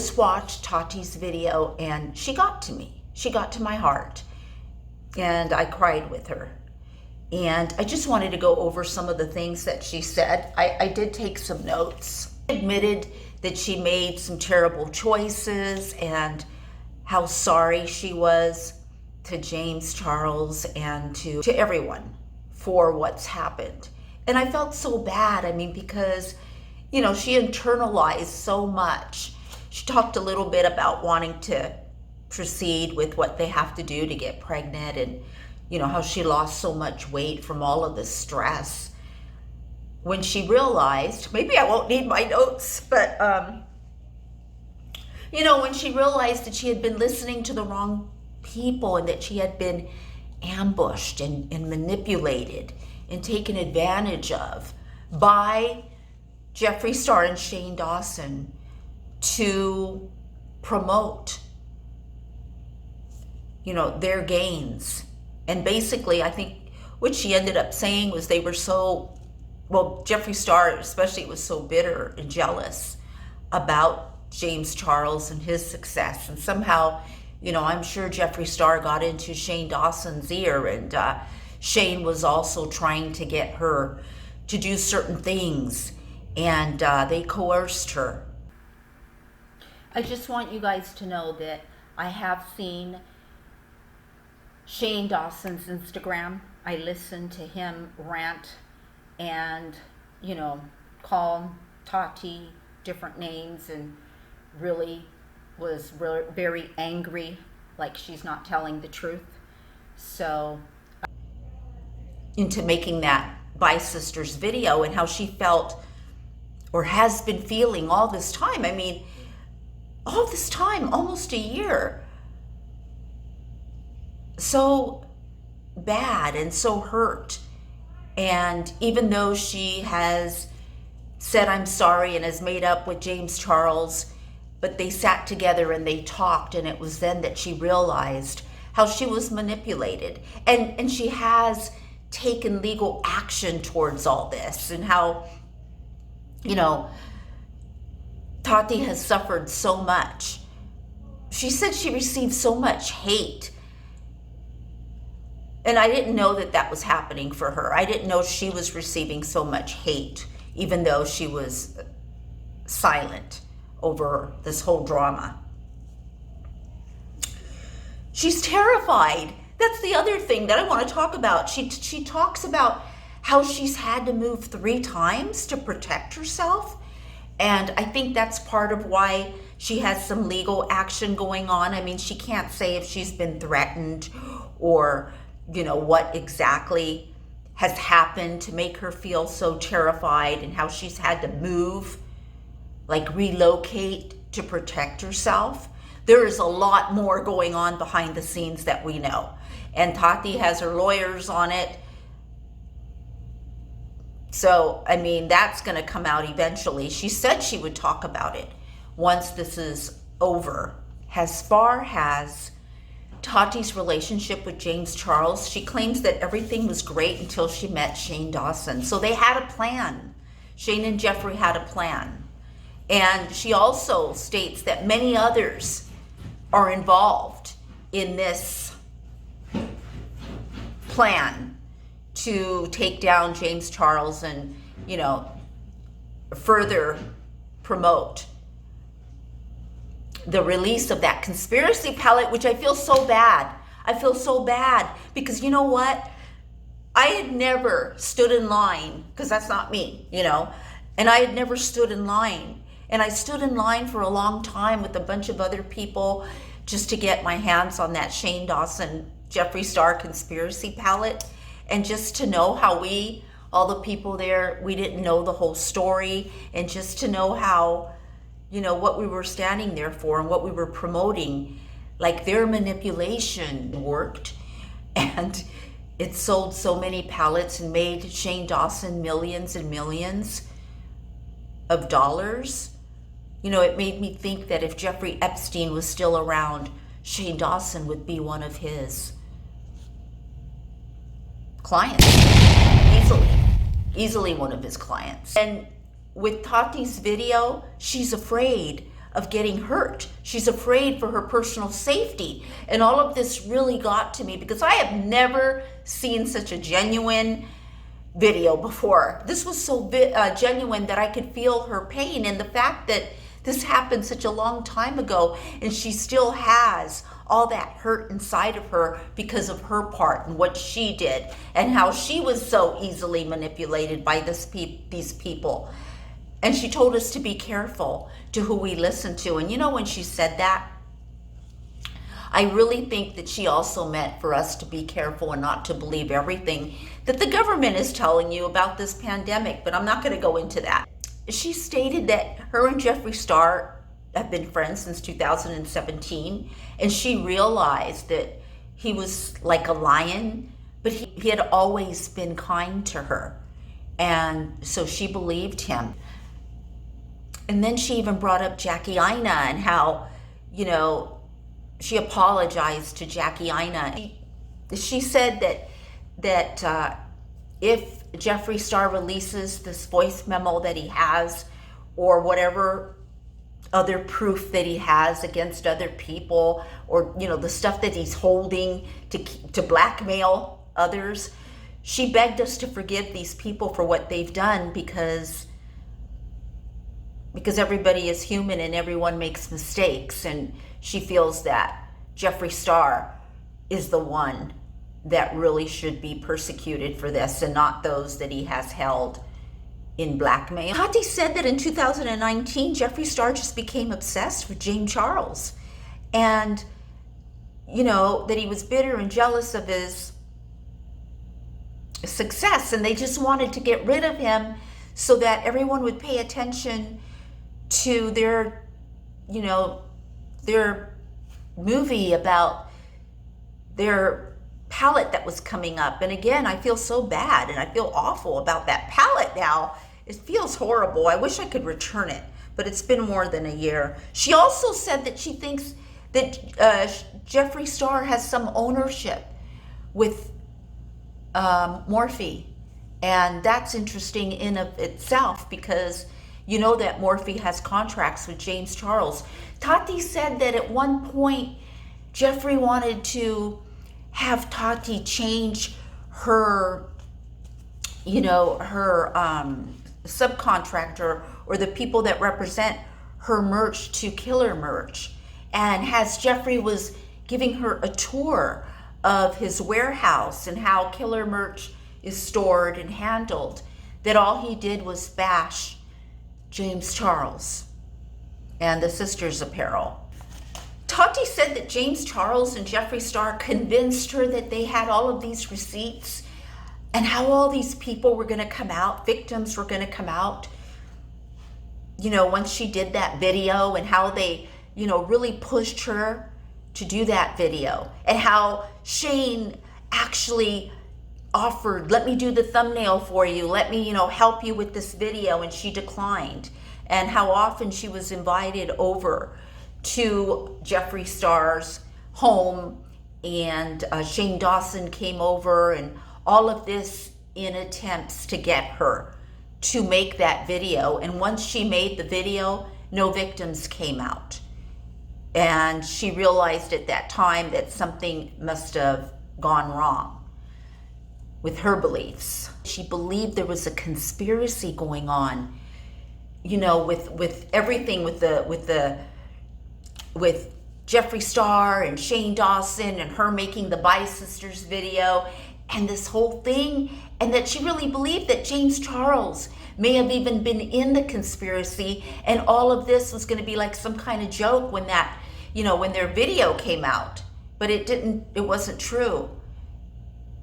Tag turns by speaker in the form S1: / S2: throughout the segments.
S1: just watched Tati's video and she got to me. She got to my heart and I cried with her. And I just wanted to go over some of the things that she said. I did take some notes. She admitted that she made some terrible choices and how sorry she was to James Charles and to everyone for what's happened. And I felt so bad, because, she internalized so much. She talked a little bit about wanting to proceed with what they have to do to get pregnant and, how she lost so much weight from all of the stress. When she realized, maybe I won't need my notes, but, when she realized that she had been listening to the wrong people and that she had been ambushed and manipulated and taken advantage of by Jeffree Star and Shane Dawson to promote, their gains. And basically, I think what she ended up saying was they were Jeffree Star especially was so bitter and jealous about James Charles and his success. And somehow, I'm sure Jeffree Star got into Shane Dawson's ear, and Shane was also trying to get her to do certain things, and they coerced her. I just want you guys to know that I have seen Shane Dawson's Instagram. I listened to him rant and, call Tati different names and really was very angry, like she's not telling the truth. So into making that By Sisters video and how she felt or has been feeling all this time. All this time, almost a year. So bad and so hurt. And even though she has said I'm sorry and has made up with James Charles, but they sat together and they talked, and it was then that she realized how she was manipulated. And she has taken legal action towards all this, and how, Tati has suffered so much. She said she received so much hate. And I didn't know that was happening for her. I didn't know she was receiving so much hate, even though she was silent over this whole drama. She's terrified. That's the other thing that I want to talk about. She talks about how she's had to move 3 times to protect herself. And I think that's part of why she has some legal action going on. She can't say if she's been threatened or, what exactly has happened to make her feel so terrified, and how she's had to move, like relocate to protect herself. There is a lot more going on behind the scenes that we know. And Tati has her lawyers on it. So, that's going to come out eventually. She said she would talk about it once this is over. As far as Tati's relationship with James Charles, she claims that everything was great until she met Shane Dawson. So they had a plan. Shane and Jeffree had a plan. And she also states that many others are involved in this plan to take down James Charles and, further promote the release of that conspiracy palette, which I feel so bad. I feel so bad because you know what? I had never stood in line, because that's not me, and I had never stood in line. And I stood in line for a long time with a bunch of other people just to get my hands on that Shane Dawson, Jeffree Star conspiracy palette, and just to know how all the people there, we didn't know the whole story, and just to know how, what we were standing there for and what we were promoting, like their manipulation worked, and it sold so many pallets and made Shane Dawson millions and millions of dollars. It made me think that if Jeffrey Epstein was still around, Shane Dawson would be one of his clients, easily one of his clients. And with Tati's video, she's afraid of getting hurt. She's afraid for her personal safety. And all of this really got to me because I have never seen such a genuine video before. This was so genuine that I could feel her pain, and the fact that this happened such a long time ago and she still has all that hurt inside of her because of her part and what she did and how she was so easily manipulated by these people. And she told us to be careful to who we listen to. And you know, when she said that, I really think that she also meant for us to be careful and not to believe everything that the government is telling you about this pandemic, but I'm not going to go into that. She stated that her and Jeffree Star have been friends since 2017, and she realized that he was like a lion, but he had always been kind to her, and so she believed him. And then she even brought up Jackie Aina and how, you know, she apologized to Jackie Aina. She said that if Jeffree Star releases this voice memo that he has, or whatever other proof that he has against other people, or, you know, the stuff that he's holding to blackmail others, she begged us to forgive these people for what they've done because everybody is human and everyone makes mistakes, and she feels that Jeffree Star is the one that really should be persecuted for this and not those that he has held in blackmail. Tati said that in 2019, Jeffree Star just became obsessed with James Charles, and, you know, that he was bitter and jealous of his success, and they just wanted to get rid of him so that everyone would pay attention to their, you know, their movie about their palette that was coming up. And again, I feel so bad and I feel awful about that palette now. It feels horrible. I wish I could return it, but it's been more than a year. She also said that she thinks that Jeffree Star has some ownership with Morphe, and that's interesting in of itself because you know that Morphe has contracts with James Charles. Tati said that at one point Jeffree wanted to have Tati change her, you know, her subcontractor or the people that represent her merch to Killer merch. And as Jeffree was giving her a tour of his warehouse and how Killer merch is stored and handled, that all he did was bash James Charles and the sisters' apparel. Tati said that James Charles and Jeffree Star convinced her that they had all of these receipts and how all these people were going to come out, victims were going to come out, you know, once she did that video, and how they, you know, really pushed her to do that video, and how Shane actually offered, let me do the thumbnail for you, let me, you know, help you with this video, and she declined, and how often she was invited over to Jeffree Star's home, and Shane Dawson came over, and all of this in attempts to get her to make that video. And once she made the video, no victims came out, and she realized at that time that something must have gone wrong with her beliefs. She believed there was a conspiracy going on, you know, with everything, with Jeffree Star and Shane Dawson and her making the Bye Sisters video and this whole thing, and that she really believed that James Charles may have even been in the conspiracy, and all of this was going to be like some kind of joke when that, you know, when their video came out. But it wasn't true.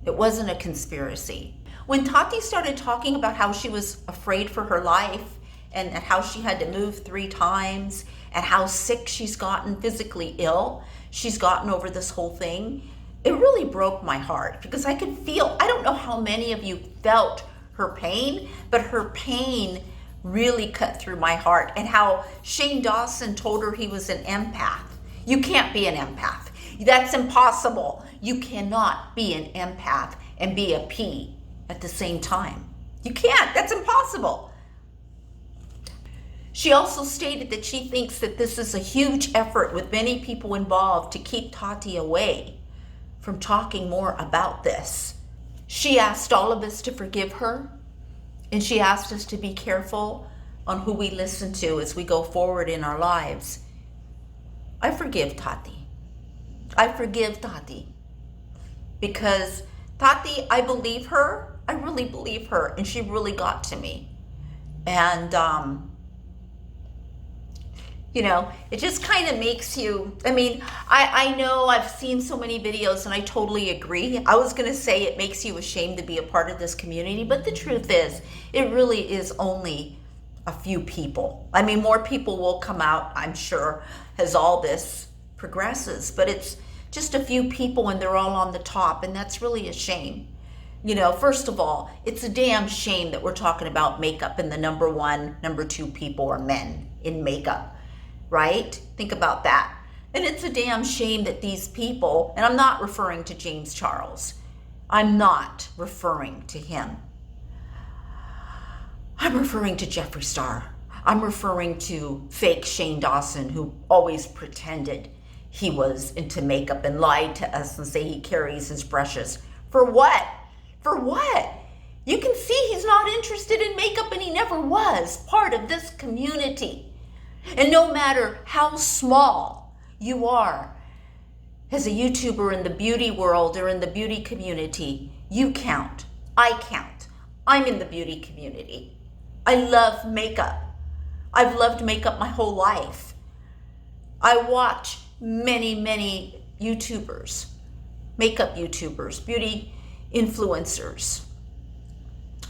S1: It wasn't a conspiracy. When Tati started talking about how she was afraid for her life and how she had to move 3 times and how sick she's gotten, physically ill she's gotten over this whole thing, it really broke my heart because I could feel, I don't know how many of you felt her pain, but her pain really cut through my heart. And how Shane Dawson told her he was an empath. You can't be an empath. That's impossible. You cannot be an empath and be a P at the same time. You can't. That's impossible. She also stated that she thinks that this is a huge effort with many people involved to keep Tati away from talking more about this. She asked all of us to forgive her, and she asked us to be careful on who we listen to as we go forward in our lives. I forgive Tati. I forgive Tati. Because Tati, I believe her. I really believe her, and she really got to me. And, it just kind of makes you, I know I've seen so many videos and I totally agree. I was going to say it makes you ashamed to be a part of this community, but the truth is, it really is only a few people. More people will come out, I'm sure, as all this progresses, but it's just a few people and they're all on the top, and that's really a shame. First of all, it's a damn shame that we're talking about makeup and the number one, number two people are men in makeup. Right? Think about that. And it's a damn shame that these people, and I'm not referring to James Charles. I'm not referring to him. I'm referring to Jeffree Star. I'm referring to fake Shane Dawson, who always pretended he was into makeup and lied to us and say he carries his brushes. For what? For what? You can see he's not interested in makeup, and he never was part of this community. And no matter how small you are as a YouTuber in the beauty world or in the beauty community, you count. I count. I'm in the beauty community. I love makeup. I've loved makeup my whole life. I watch many, many YouTubers, makeup YouTubers, beauty influencers.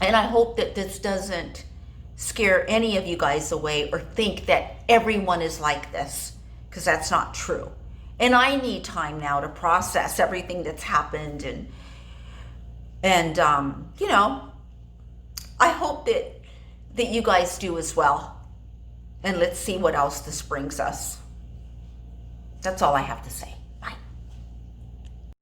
S1: And I hope that this doesn't scare any of you guys away or think that everyone is like this, because that's not true. And I need time now to process everything that's happened, and I hope that you guys do as well. And let's see what else this brings us. That's all I have to say.